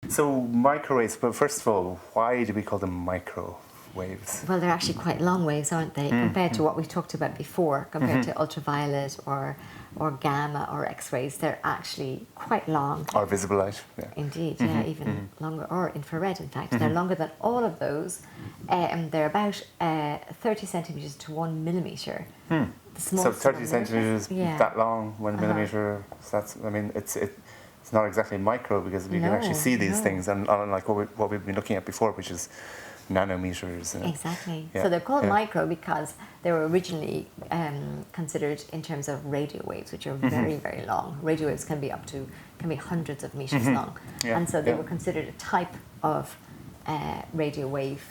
So microwaves, but first of all, why do we call them microwaves? Well, they're actually quite long waves, aren't they, compared to what we talked about before, compared to ultraviolet or gamma or X-rays. They're actually quite long. Or visible light, yeah. Indeed, yeah, even longer, or infrared, in fact. They're longer than all of those. They're about 30 centimetres to 1 millimetre. The So 30 centimetres, yeah. that long, 1 millimetre, so that's, I mean, it's not exactly micro because we can actually see these things, and unlike what we've been looking at before, which is nanometers. Exactly. Yeah. So they're called micro because they were originally considered in terms of radio waves, which are very, very long. Radio waves can be hundreds of meters long, and so they were considered a type of radio wave,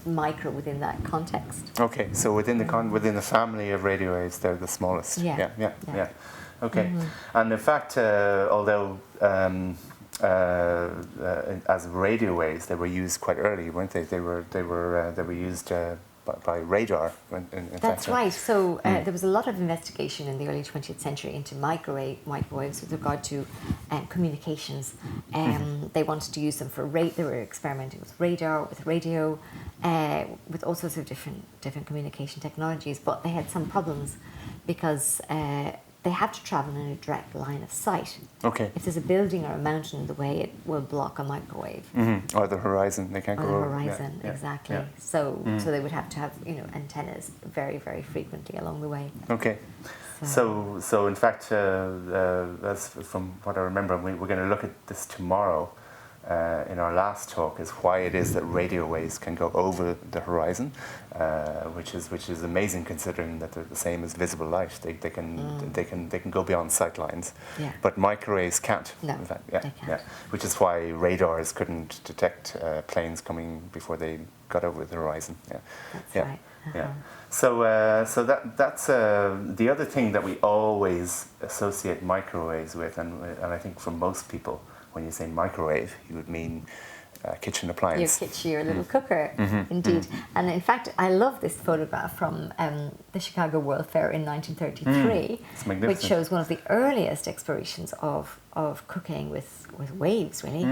micro within that context. Okay, so within the family of radio waves, they're the smallest. Yeah. Okay, and in fact, although as radio waves, they were used quite early, weren't they? They were used by radar. That's right. So there was a lot of investigation in the early 20th century into microwaves with regard to communications. They wanted to use them for they were experimenting with radar, with radio, with all sorts of different communication technologies. But they had some problems because they have to travel in a direct line of sight. Okay. If there's a building or a mountain in the way, it will block a microwave. Or the horizon, they can't go over. The horizon, exactly. Yeah. So they would have to have antennas very, very frequently along the way. Okay. So in fact, as from what I remember, we're going to look at this tomorrow. In our last talk, is why it is that radio waves can go over the horizon, which is amazing considering that they're the same as visible light. They can go beyond sight lines, but microwaves can't. No, in fact, they can't. which is why radars couldn't detect planes coming before they got over the horizon. That's right. Yeah. So that's the other thing that we always associate microwaves with, and I think for most people, when you say microwave, you would mean kitchen appliance. Your little cooker, indeed. And in fact, I love this photograph from the Chicago World Fair in 1933, which shows one of the earliest explorations of cooking with waves, really.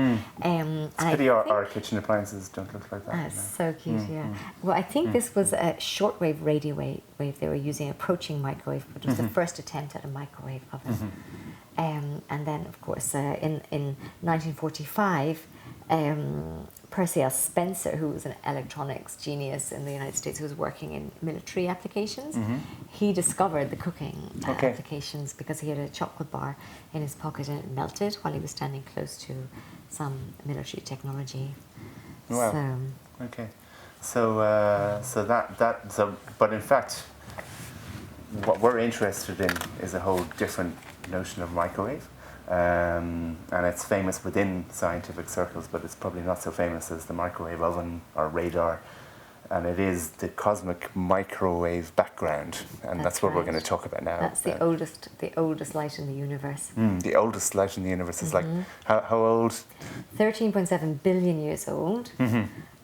It's pity our kitchen appliances don't look like that. That's so cute, yeah. Well, I think this was a shortwave radio wave they were using, approaching microwave, but it was the first attempt at a microwave oven. And then, of course, in 1945, Percy S. Spencer, who was an electronics genius in the United States, who was working in military applications, he discovered the cooking applications because he had a chocolate bar in his pocket and it melted while he was standing close to some military technology. Wow. So, okay. So but in fact, what we're interested in is a whole different notion of microwave, and it's famous within scientific circles, but it's probably not so famous as the microwave oven or radar, and it is the cosmic microwave background, and that's what we're going to talk about now. That's the oldest light in the universe. The oldest light in the universe is like how old? 13.7 billion years old.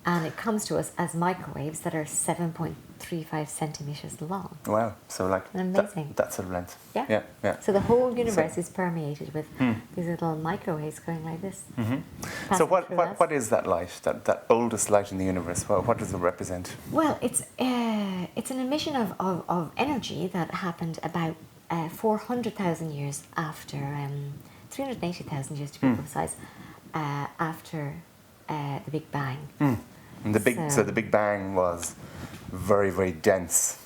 And it comes to us as microwaves that are 7.35 centimetres long. Wow, so like amazing. That sort of length. Yeah. So the whole universe is permeated with these little microwaves going like this. So what is that light, that oldest light in the universe? What does it represent? Well, it's an emission of energy that happened about 400,000 years after, 380,000 years to be precise, after the Big Bang. And so the Big Bang was very, very dense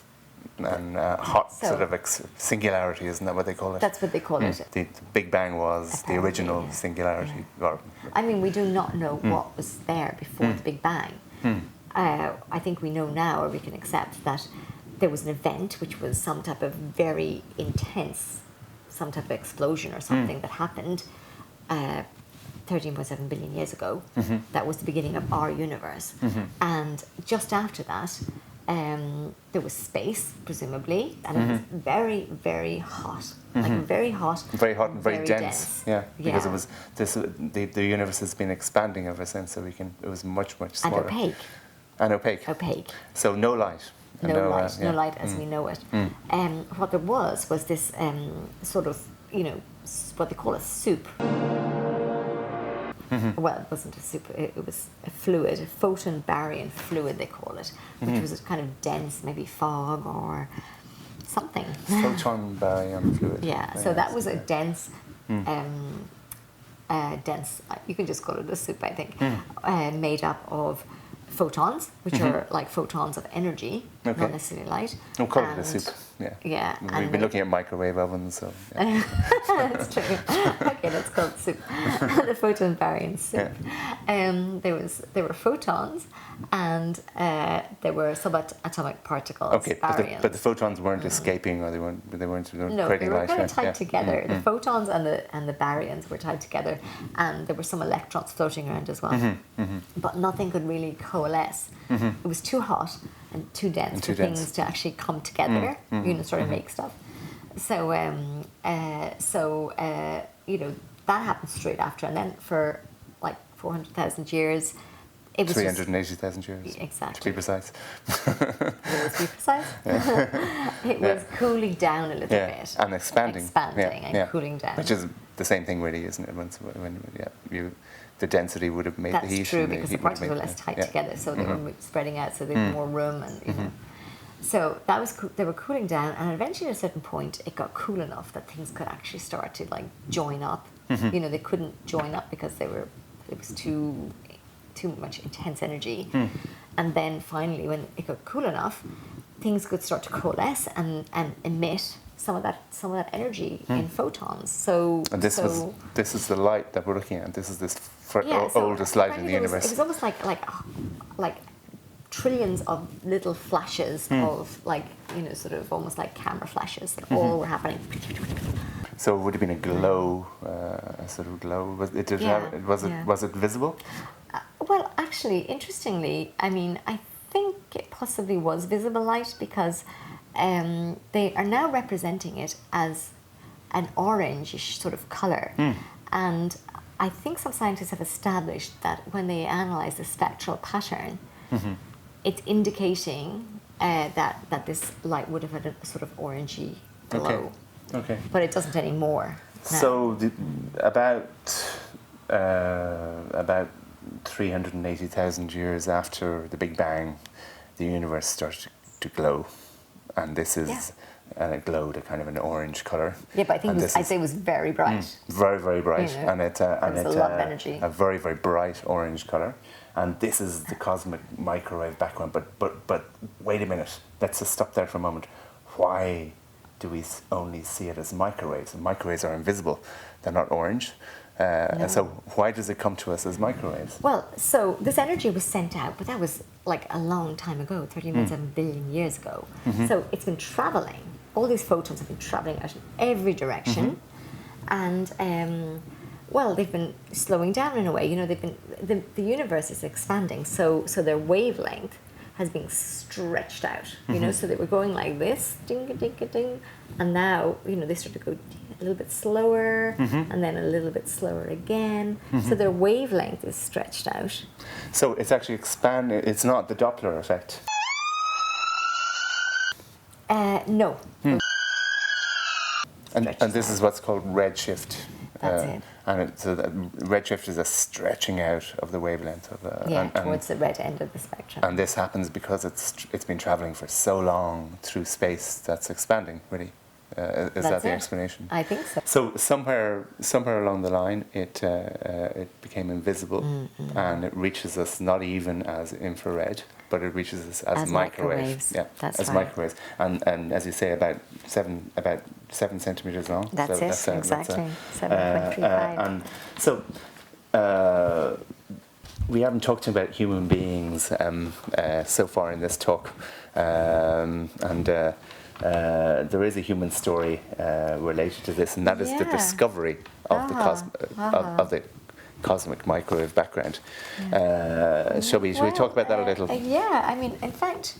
and hot, sort of singularity, isn't that what they call it? That's what they call it. The Big Bang was the original singularity. Yeah. I mean, we do not know what was there before the Big Bang. I think we know now, or we can accept, that there was an event which was some type of very intense, some type of explosion or something that happened 13.7 billion years ago. That was the beginning of our universe. And just after that, there was space, presumably, and it was very, very hot. Like very hot. Very hot and very dense. Yeah, because Yeah. it was the universe has been expanding ever since, so it was much smaller. And opaque. And opaque. Opaque. So no light. No light as we know it. What there was this sort of, what they call a soup. Well, it wasn't a super. It was a fluid, a photon baryon fluid they call it, which was a kind of dense, maybe fog or something. Photon baryon fluid. Yeah. So that was a dense. Dense. You can just call it a soup, I think, made up of photons, which are like photons of energy, not necessarily light. We'll call it a soup. Yeah. Yeah. We've been looking at microwave ovens, so. Yeah. That's true. Okay, let's call it soup. The photon baryon soup. Yeah. There were photons, and there were subatomic particles. Okay, but the photons weren't escaping, or they weren't no, creating they were light. kind of tied together. The photons and the baryons were tied together, and there were some electrons floating around as well. But nothing could really coalesce. It was too hot and too dense for things to actually come together. Sort of make stuff. So that happened straight after, and then for like 400,000 years, it was 380,000 years. Exactly. To be precise. Let's be precise. It was cooling down a little bit. And expanding. And cooling down. Which is the same thing, really, isn't it? The density would have made the heat. That's true, because the particles were less tight together, so they were spreading out, so they had more room, and you know. So that was they were cooling down, and eventually at a certain point it got cool enough that things could actually start to like join up. They couldn't join up because it was too much intense energy. And then finally, when it got cool enough, things could start to coalesce and emit some of that energy in photons. So and this is the light that we're looking at. This is oldest light in the universe. It was almost like trillions of little flashes of sort of almost like camera flashes that all were happening. So it would have been a glow, a sort of glow. Was it visible? Well, actually, interestingly, I mean, I think it possibly was visible light, because they are now representing it as an orangish sort of colour. And I think some scientists have established that when they analyse the spectral pattern, it's indicating that this light would have had a sort of orangey glow. Okay. But it doesn't anymore. No. So about 380,000 years after the Big Bang, the universe started to glow, and this is it glowed a kind of an orange colour. Yeah, but I think I'd say it was very bright. Very, very bright, and it's a lot of energy. A very, very bright orange colour. And this is the cosmic microwave background. But wait a minute. Let's just stop there for a moment. Why do we only see it as microwaves? And microwaves are invisible. They're not orange. No. So why does it come to us as microwaves? Well, so this energy was sent out, but that was like a long time ago, 13.7 billion years ago. So it's been travelling. All these photons have been travelling out in every direction. And well, they've been slowing down in a way. The universe is expanding, so their wavelength has been stretched out. So they were going like this, ding a ding a ding, and now they start to go a little bit slower, and then a little bit slower again. So their wavelength is stretched out. So it's actually expanding. It's not the Doppler effect. No. And this is what's called redshift. That's it. And so that redshift is a stretching out of the wavelength of towards the red end of the spectrum. And this happens because it's been travelling for so long through space that's expanding. Really, is that the explanation? I think so. So somewhere along the line, it became invisible, and it reaches us not even as infrared, but it reaches us as microwaves. Yeah, that's as right. microwaves, and as you say, about 7 centimeters long. That's it, exactly. 7.35. And so we haven't talked about human beings so far in this talk, and there is a human story related to this, and that is the discovery of the cosmic microwave background. Shall we talk about that a little? Yeah, I mean, in fact,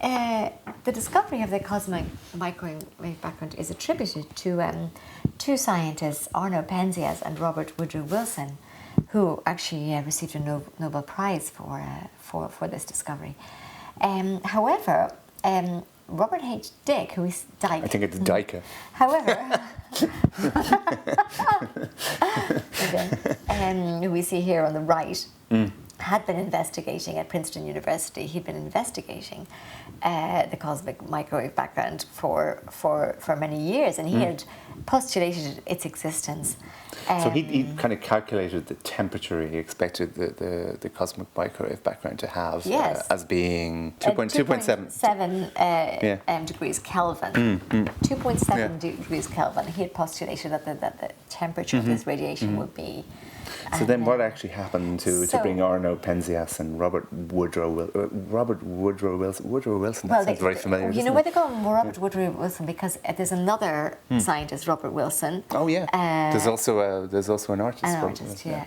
the discovery of the cosmic microwave background is attributed to two scientists, Arno Penzias and Robert Woodrow Wilson, who actually received a Nobel Prize for this discovery. However, Robert H. Dick, who is Dyke. I think it's Dyke. However, who we see here on the right, had been investigating at Princeton University. He'd been investigating the cosmic microwave background for many years, and he had postulated its existence. So he kind of calculated the temperature he expected the cosmic microwave background to have as being 2.7 degrees Kelvin. 2.7 degrees Kelvin. He had postulated that the temperature of this radiation would be. So then what actually happened to bring Arno Penzias and Robert Woodrow Wilson? That sounds very familiar. You know why they call him Robert Woodrow Wilson? Because there's another scientist, Robert Wilson. Oh yeah. There's also an artist. An artist, yeah.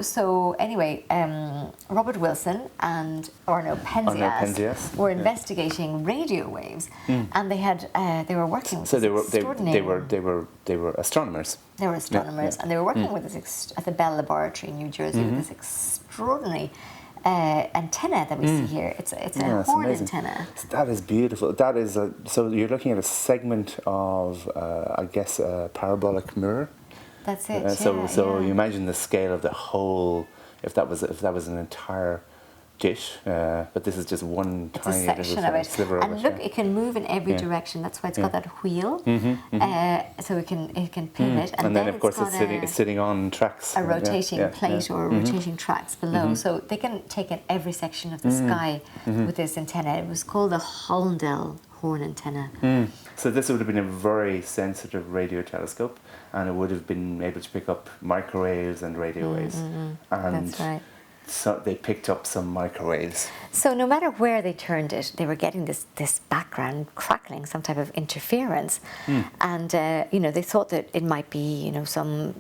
So anyway, Robert Wilson and Arno Penzias were investigating radio waves, and they were working with they were astronomers. They were astronomers, and they were working with this at the Bell Laboratory in New Jersey with this extraordinary antenna that we see here. It's a horn antenna. That is beautiful. That is so you're looking at a segment of I guess a parabolic mirror. That's it. So you imagine the scale of the whole. If that was an entire dish, but this is just one tiny section of it. Sliver and of it. look, it can move in every direction. That's why it's got that wheel. So it can pivot, and then of course it's sitting on tracks. A rotating plate or rotating tracks below, so they can take in every section of the sky with this antenna. It was called the Hollandale horn antenna. So this would have been a very sensitive radio telescope, and it would have been able to pick up microwaves and radio waves. And that's right. So they picked up some microwaves. So no matter where they turned it, they were getting this background crackling, some type of interference, and they thought that it might be some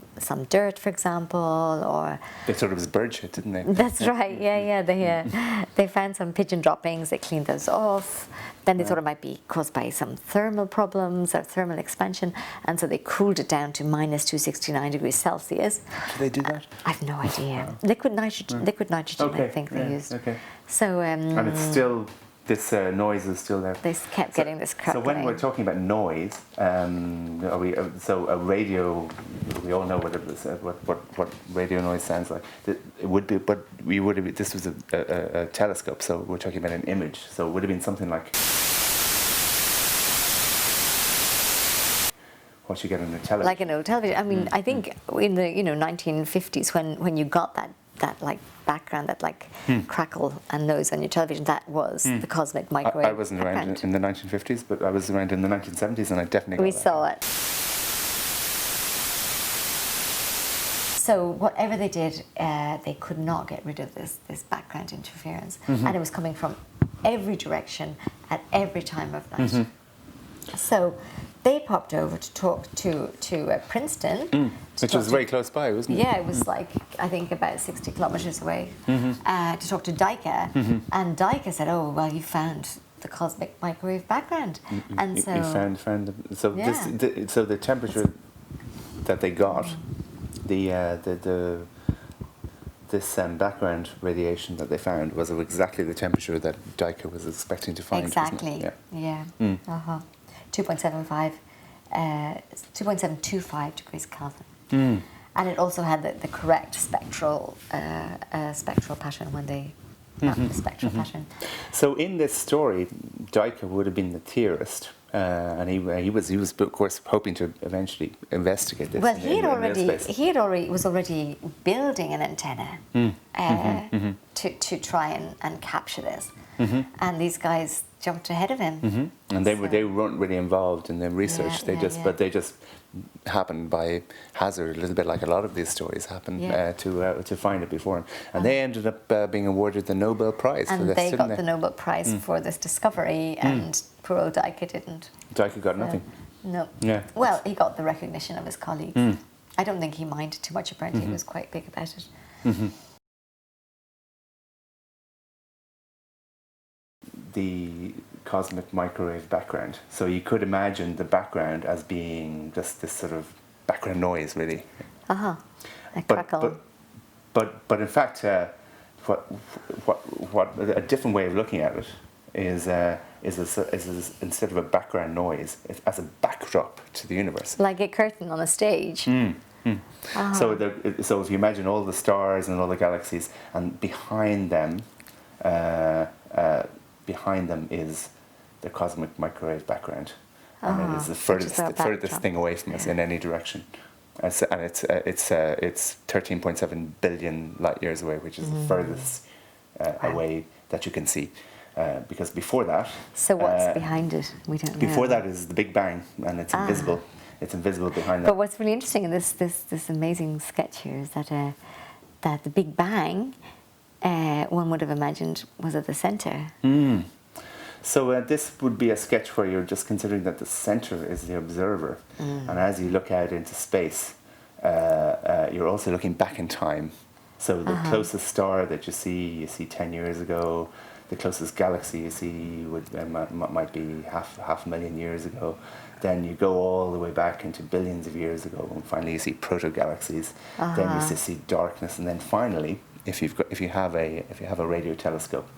dirt, for example, or they thought it was bird shit, didn't they? That's right. Yeah. They found some pigeon droppings. They cleaned those off. Then they thought it might be caused by some thermal problems or thermal expansion, and so they cooled it down to minus 269 degrees Celsius. Did they do that? I have no idea. Liquid nitrogen, I think they used. Okay. So and it's still this noise is still there. They kept getting this crackling. So when we're talking about noise, so a radio, we all know what radio noise sounds like. It would be, but this was a telescope, so we're talking about an image. So it would have been something like what you get on a television. Like an old television. I mean, I think in the 1950s when you got that like background, that like crackle and noise on your television, that was the cosmic microwave. I wasn't around in the 1950s, but I was around in the 1970s, and I definitely we saw it. So whatever they did, they could not get rid of this background interference, and it was coming from every direction at every time of night. So they popped over to talk to Princeton. Which was very close by, wasn't it? Yeah, it was like, I think about 60 kilometres away, to talk to Dyke. And Dyke said, oh, well, you found the cosmic microwave background. And so... You found so the temperature that they got, this background radiation that they found was of exactly the temperature that Dyke was expecting to find. Exactly, wasn't it? yeah. 2.725 degrees Kelvin. And it also had the correct spectral pattern when they mapped the spectral pattern. So in this story, Dyke would have been the theorist, and he was of course hoping to eventually investigate this. Well, he was already building an antenna to try and capture this, and these guys jumped ahead of him. And they weren't really involved in the research. They just happened by hazard, a little bit like a lot of these stories happen, to find it before him. And they ended up being awarded the Nobel Prize for this, and they got the Nobel Prize for this discovery, and poor old Dyke didn't. Dyke got nothing. No. Yeah. Well, he got the recognition of his colleagues. I don't think he minded too much, apparently. He was quite big about it. The cosmic microwave background. So you could imagine the background as being just this sort of background noise, really. A crackle. But in fact, what a different way of looking at it instead of a background noise, it's as a backdrop to the universe. Like a curtain on a stage. So if you imagine all the stars and all the galaxies, and behind them is the cosmic microwave background, and it is the furthest thing away from us in any direction. And it's 13.7 billion light years away, which is the furthest away that you can see. Because before that... So what's behind it? We don't know. Before that is the Big Bang, and it's invisible. It's invisible behind that. But what's really interesting in this amazing sketch here is that that the Big Bang, one would have imagined, was at the centre. So this would be a sketch where you're just considering that the centre is the observer. And as you look out into space, you're also looking back in time. So the closest star that you see 10 years ago. The closest galaxy you see might be half a million years ago. Then you go all the way back into billions of years ago, and finally you see proto-galaxies. Then you see darkness, and then finally, if you have a radio telescope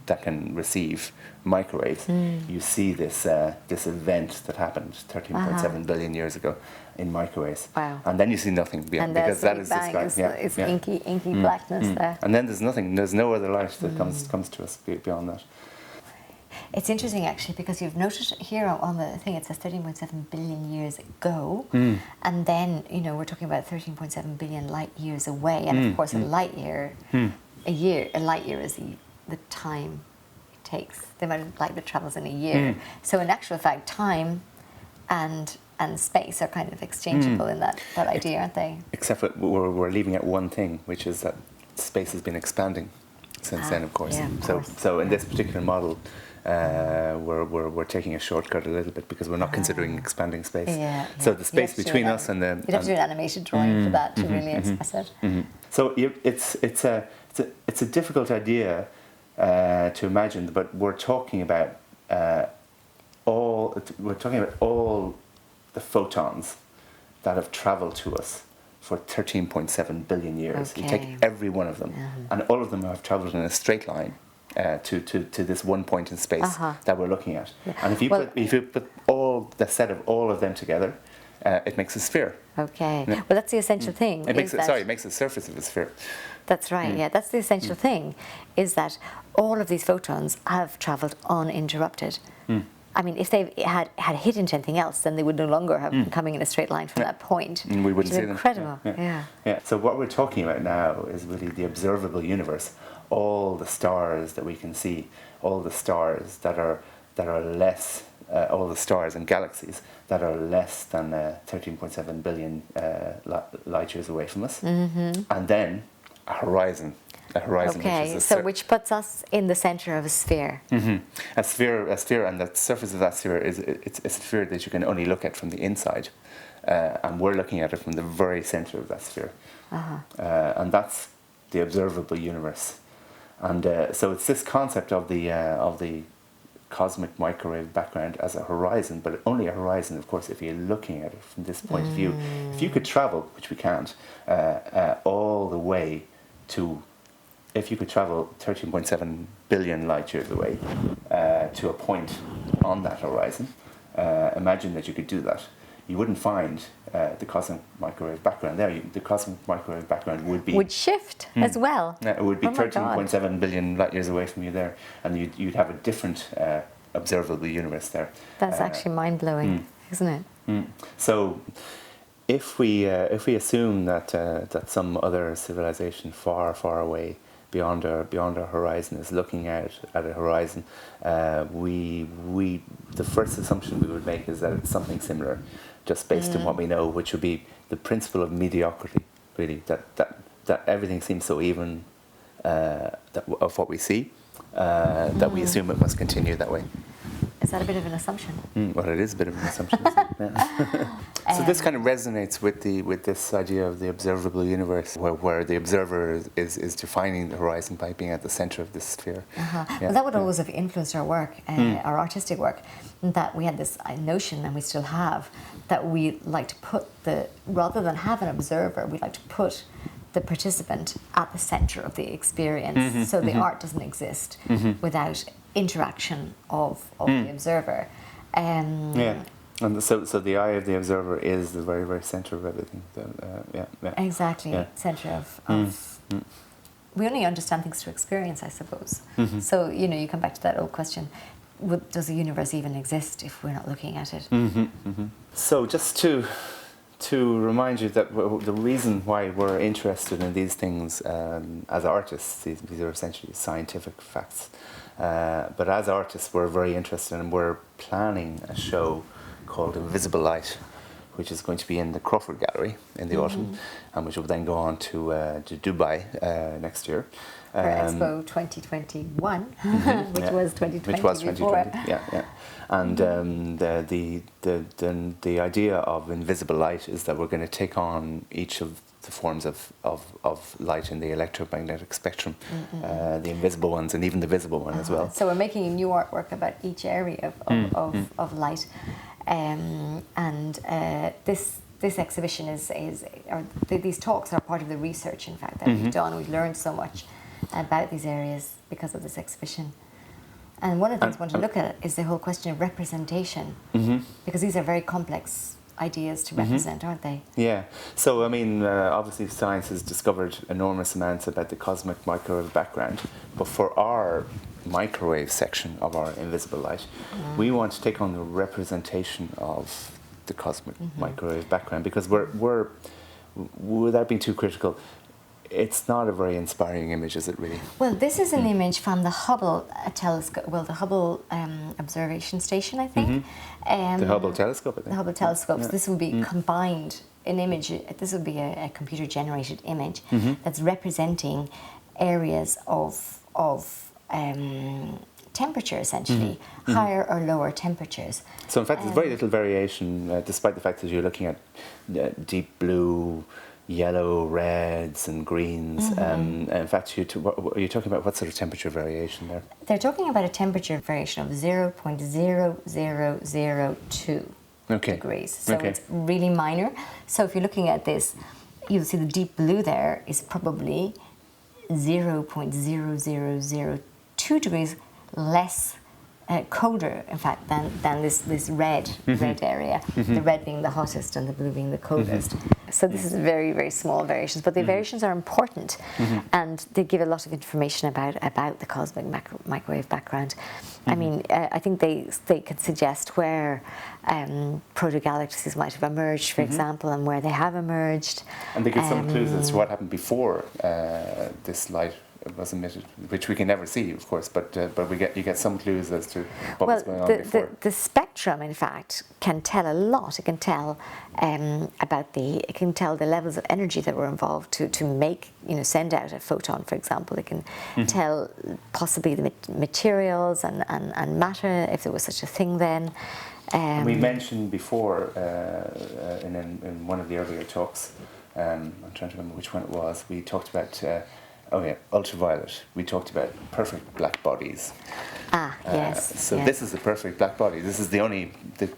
that can receive microwaves, you see this event that happened 13.7 billion years ago in microwaves. Wow. And then you see nothing beyond, because that is the sky. It's inky blackness there. And then there's nothing. There's no other light that comes to us beyond that. It's interesting actually, because you've noted here on the thing it says 13.7 billion years ago, and then we're talking about 13.7 billion light years away, and of course a light year is the time it takes, the amount of light that travels in a year. So in actual fact, time and space are kind of exchangeable in that idea, aren't they? Except that we're leaving out one thing, which is that space has been expanding since then, of course. Yeah, of course. So in this particular model, we're taking a shortcut a little bit, because we're not considering expanding space. So the space between us and the... You'd have to do an animated drawing for that to really express it. So it's a difficult idea to imagine, but we're talking about all the photons that have travelled to us for 13.7 billion years. Okay. You take every one of them, and all of them have travelled in a straight line to this one point in space that we're looking at. And if you put the set of all of them together, it makes a sphere. Okay. Well, that's the essential thing. It makes the surface of a sphere. That's right. Yeah, that's the essential thing, is that all of these photons have travelled uninterrupted. I mean, if they had hit into anything else, then they would no longer have been coming in a straight line from that point. And we wouldn't see them. Incredible. Yeah. So what we're talking about now is really the observable universe. All the stars that we can see, all the stars that are less, all the stars and galaxies that are less than 13.7 billion light years away from us, and then a horizon. Okay, which puts us in the centre of a sphere. A sphere, and the surface of that sphere it's a sphere that you can only look at from the inside, and we're looking at it from the very centre of that sphere, and that's the observable universe. And so it's this concept of the cosmic microwave background as a horizon, but only a horizon, of course, if you're looking at it from this point of view. If you could travel, which we can't, all the way to... If you could travel 13.7 billion light years away to a point on that horizon, imagine that you could do that. You wouldn't find the cosmic microwave background there. The cosmic microwave background would shift as well. It would be 13.7 billion light years away from you there, and you'd have a different observable universe there. That's actually mind-blowing, isn't it? So, if we assume that some other civilization far, far away, beyond our horizon, is looking out at a horizon, the first assumption we would make is that it's something similar, just based on what we know, which would be the principle of mediocrity, really, that everything seems so even of what we see, that we assume it must continue that way. Is that a bit of an assumption? Well, it is a bit of an assumption. So this kind of resonates with this idea of the observable universe, where the observer is defining the horizon by being at the centre of this sphere. Well, that would always have influenced our work, our artistic work, that we had this notion, and we still have, that we like to put rather than have an observer, we like to put the participant at the centre of the experience. So the art doesn't exist without interaction of the observer. And so the eye of the observer is the very, very center of everything. Exactly, center of we only understand things through experience, I suppose. So, you come back to that old question, does the universe even exist if we're not looking at it? So just to remind you that the reason why we're interested in these things as artists, these are essentially scientific facts, but as artists we're very interested, and we're planning a show called Invisible Light, which is going to be in the Crawford Gallery in the autumn, and which will then go on to Dubai next year. For Expo 2021, which was 2020 before. And the idea of invisible light is that we're going to take on each of the forms of light in the electromagnetic spectrum, the invisible ones and even the visible one as well. So we're making a new artwork about each area of light. This exhibition these talks are part of the research, in fact, that we've done. We've learned so much about these areas because of this exhibition. And one of the things I want to look at is the whole question of representation, because these are very complex ideas to represent, aren't they? Yeah. So, I mean, obviously science has discovered enormous amounts about the cosmic microwave background, but for our microwave section of our invisible light, we want to take on the representation of the cosmic microwave background, because we're without being too critical, it's not a very inspiring image, is it really? Well, this is an image from the Hubble telescope, the Hubble observation station, I think. The Hubble telescope, I think. The Hubble telescope. Yeah. So this will be combined, an image, this will be a computer-generated image that's representing areas of temperature, essentially, higher or lower temperatures. So in fact there's very little variation, despite the fact that you're looking at deep blue, yellow, reds and greens. In fact, are you talking about what sort of temperature variation there? They're talking about a temperature variation of 0.0002 degrees. So it's really minor. So if you're looking at this, you'll see the deep blue there is probably 0.0002 degrees less colder, in fact, than this red area. The red being the hottest and the blue being the coldest. So this is very, very small variations, but the variations are important, and they give a lot of information about the cosmic microwave background. I mean, I think they could suggest where proto-galaxies might have emerged, for example, and where they have emerged. And they give some clues as to what happened before this light was emitted, which we can never see, of course, but you get some clues as to what was going on before. The spectrum, in fact, can tell a lot. It can tell it can tell the levels of energy that were involved to make, send out a photon, for example. It can tell possibly the materials and matter, if there was such a thing then. We mentioned before in one of the earlier talks, I'm trying to remember which one it was, we talked about ultraviolet. We talked about perfect black bodies. Yes. So this is a perfect black body. This is the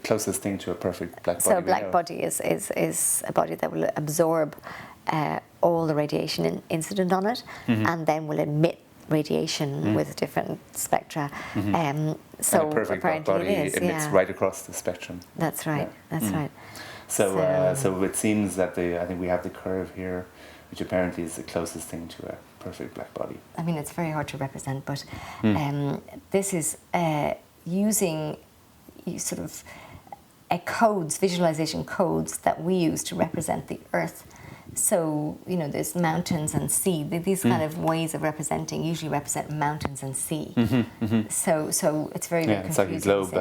closest thing to a perfect black body. So a black body is a body that will absorb all the radiation incident on it, and then will emit radiation with different spectra. So and a perfect black body emits right across the spectrum. That's right. That's right. So it seems that I think we have the curve here, which apparently is the closest thing to a perfect black body. I mean, it's very hard to represent, but this is using sort of visualization codes that we use to represent the Earth. So, there's mountains and sea. These kind of ways of representing usually represent mountains and sea. So it's very, very confusing. It's like a globe.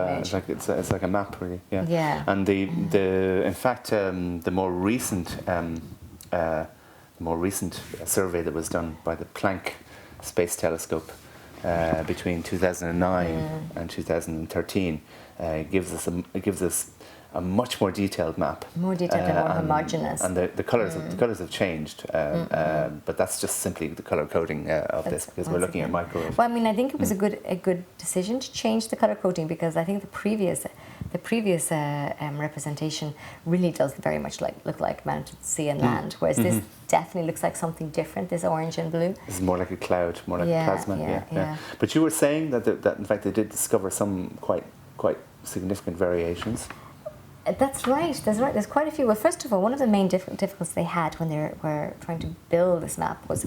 It's like a map, really. Yeah. And in fact, the more recent survey that was done by the Planck Space Telescope between 2009 and 2013 gives us a much more detailed map. More detailed and more homogeneous. And the colours have changed, but that's just simply the colour coding of this, because we're looking at microwave. Well, I mean, I think it was a good decision to change the colour coding, because I think the previous the previous representation really does very much look like mountain, sea, and land, whereas this definitely looks like something different. This orange and blue. This is more like a cloud, more like a plasma. Yeah. But you were saying that in fact they did discover some quite significant variations. That's right. There's quite a few. Well, first of all, one of the main difficulties they had when they were trying to build this map was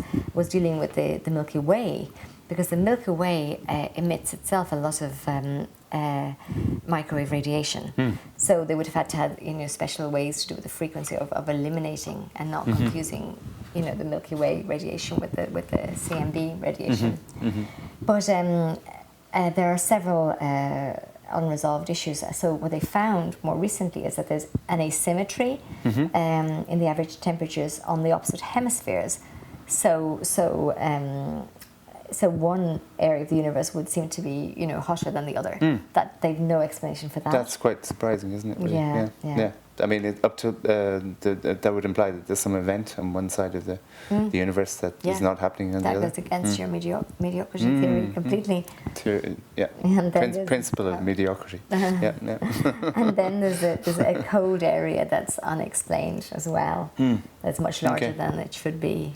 dealing with the Milky Way, because the Milky Way emits itself a lot of microwave radiation. So they would have had to have special ways to do with the frequency of eliminating and not confusing the Milky Way radiation with the CMB radiation. But there are several unresolved issues. So what they found more recently is that there's an asymmetry in the average temperatures on the opposite hemispheres. So one area of the universe would seem to be hotter than the other. That they've no explanation for that. That's quite surprising, isn't it? Really? Yeah. I mean, up to that would imply that there's some event on one side of the universe that is not happening on the other. That goes against your mediocrity theory completely. And then Principle of mediocrity. And then there's a cold area that's unexplained as well. That's much larger than it should be.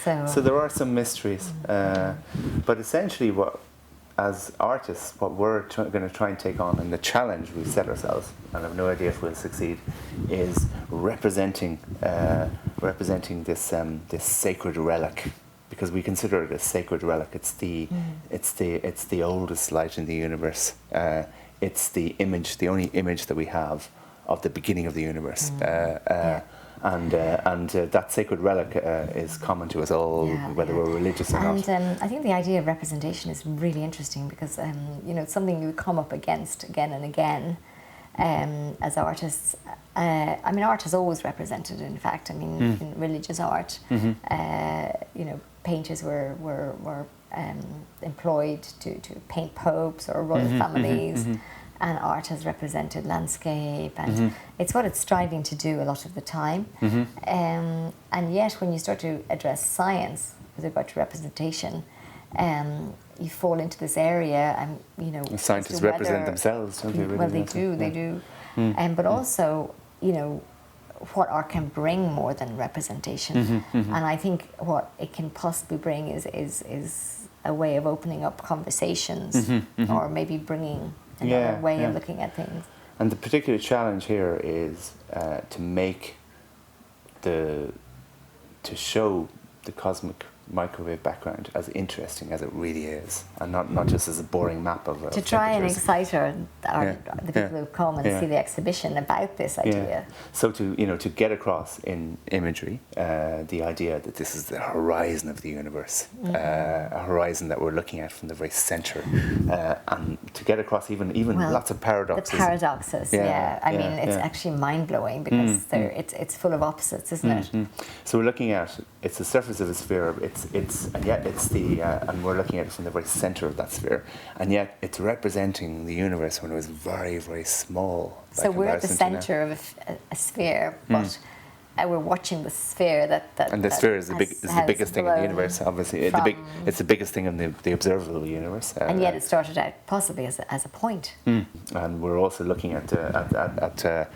So there are some mysteries, but essentially, as artists, what we're going to try and take on, and the challenge we've set ourselves, and I've no idea if we'll succeed, is representing this sacred relic, because we consider it a sacred relic. It's the oldest light in the universe. It's the only image that we have of the beginning of the universe. And that sacred relic is common to us all, whether we're religious or not. And I think the idea of representation is really interesting because it's something you come up against again and again as artists. I mean, art has always represented. In fact, I mean, in religious art, painters were employed to paint popes or royal families. And art has represented landscape, and it's what it's striving to do a lot of the time. And yet, when you start to address science with regard to representation, you fall into this area, and scientists represent themselves, don't they? Really? Well, they do. But also, what art can bring more than representation, and I think what it can possibly bring is a way of opening up conversations, or maybe bringing another way of looking at things. And the particular challenge here is to show the cosmic microwave background as interesting as it really is, and not just as a boring map of to try and excite the people who come and see the exhibition about this idea. So to get across in imagery the idea that this is the horizon of the universe, a horizon that we're looking at from the very center, and to get across even lots of paradoxes. The paradoxes, I mean, it's actually mind blowing because it's full of opposites, isn't it? So we're looking at it's the surface of a sphere. And we're looking at it from the very center of that sphere, and yet it's representing the universe when it was very, very small. So we're at the center of a sphere, but we're watching the sphere and the sphere is the biggest thing in the universe. Obviously, it's the biggest thing in the observable universe. And yet it started out possibly as a point. And we're also looking at the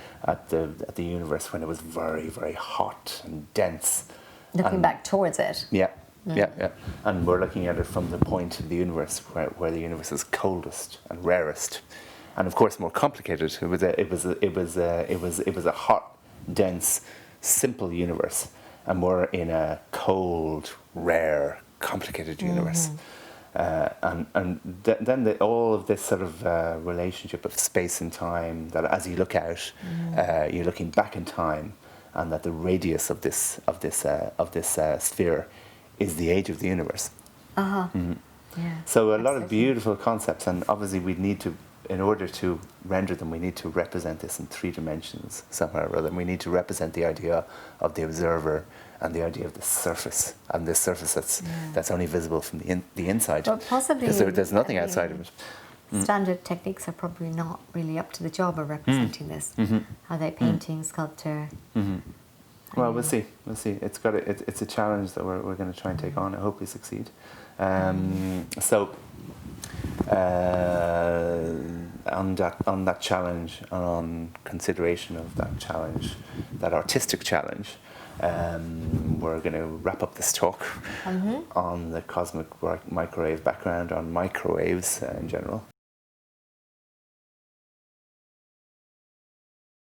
universe when it was very, very hot and dense. Looking back towards it. Yeah, and we're looking at it from the point of the universe where the universe is coldest and rarest, and of course more complicated. It was a hot, dense, simple universe, and we're in a cold, rare, complicated universe. Then all of this sort of relationship of space and time, that as you look out, you're looking back in time. And that the radius of this sphere is the age of the universe. So a lot of beautiful concepts, and obviously we need to, in order to render them, we need to represent this in 3 dimensions somehow or other. And we need to represent the idea of the observer and the idea of the surface, and this surface that's only visible from the inside. Well, possibly there's nothing outside of it. Standard techniques are probably not really up to the job of representing this. Are they painting, sculpture? Well, we'll see. It's a challenge that we're going to try and take on. I hope we succeed. on that challenge, and on consideration of that challenge, that artistic challenge, we're going to wrap up this talk on the cosmic microwave background, on microwaves in general.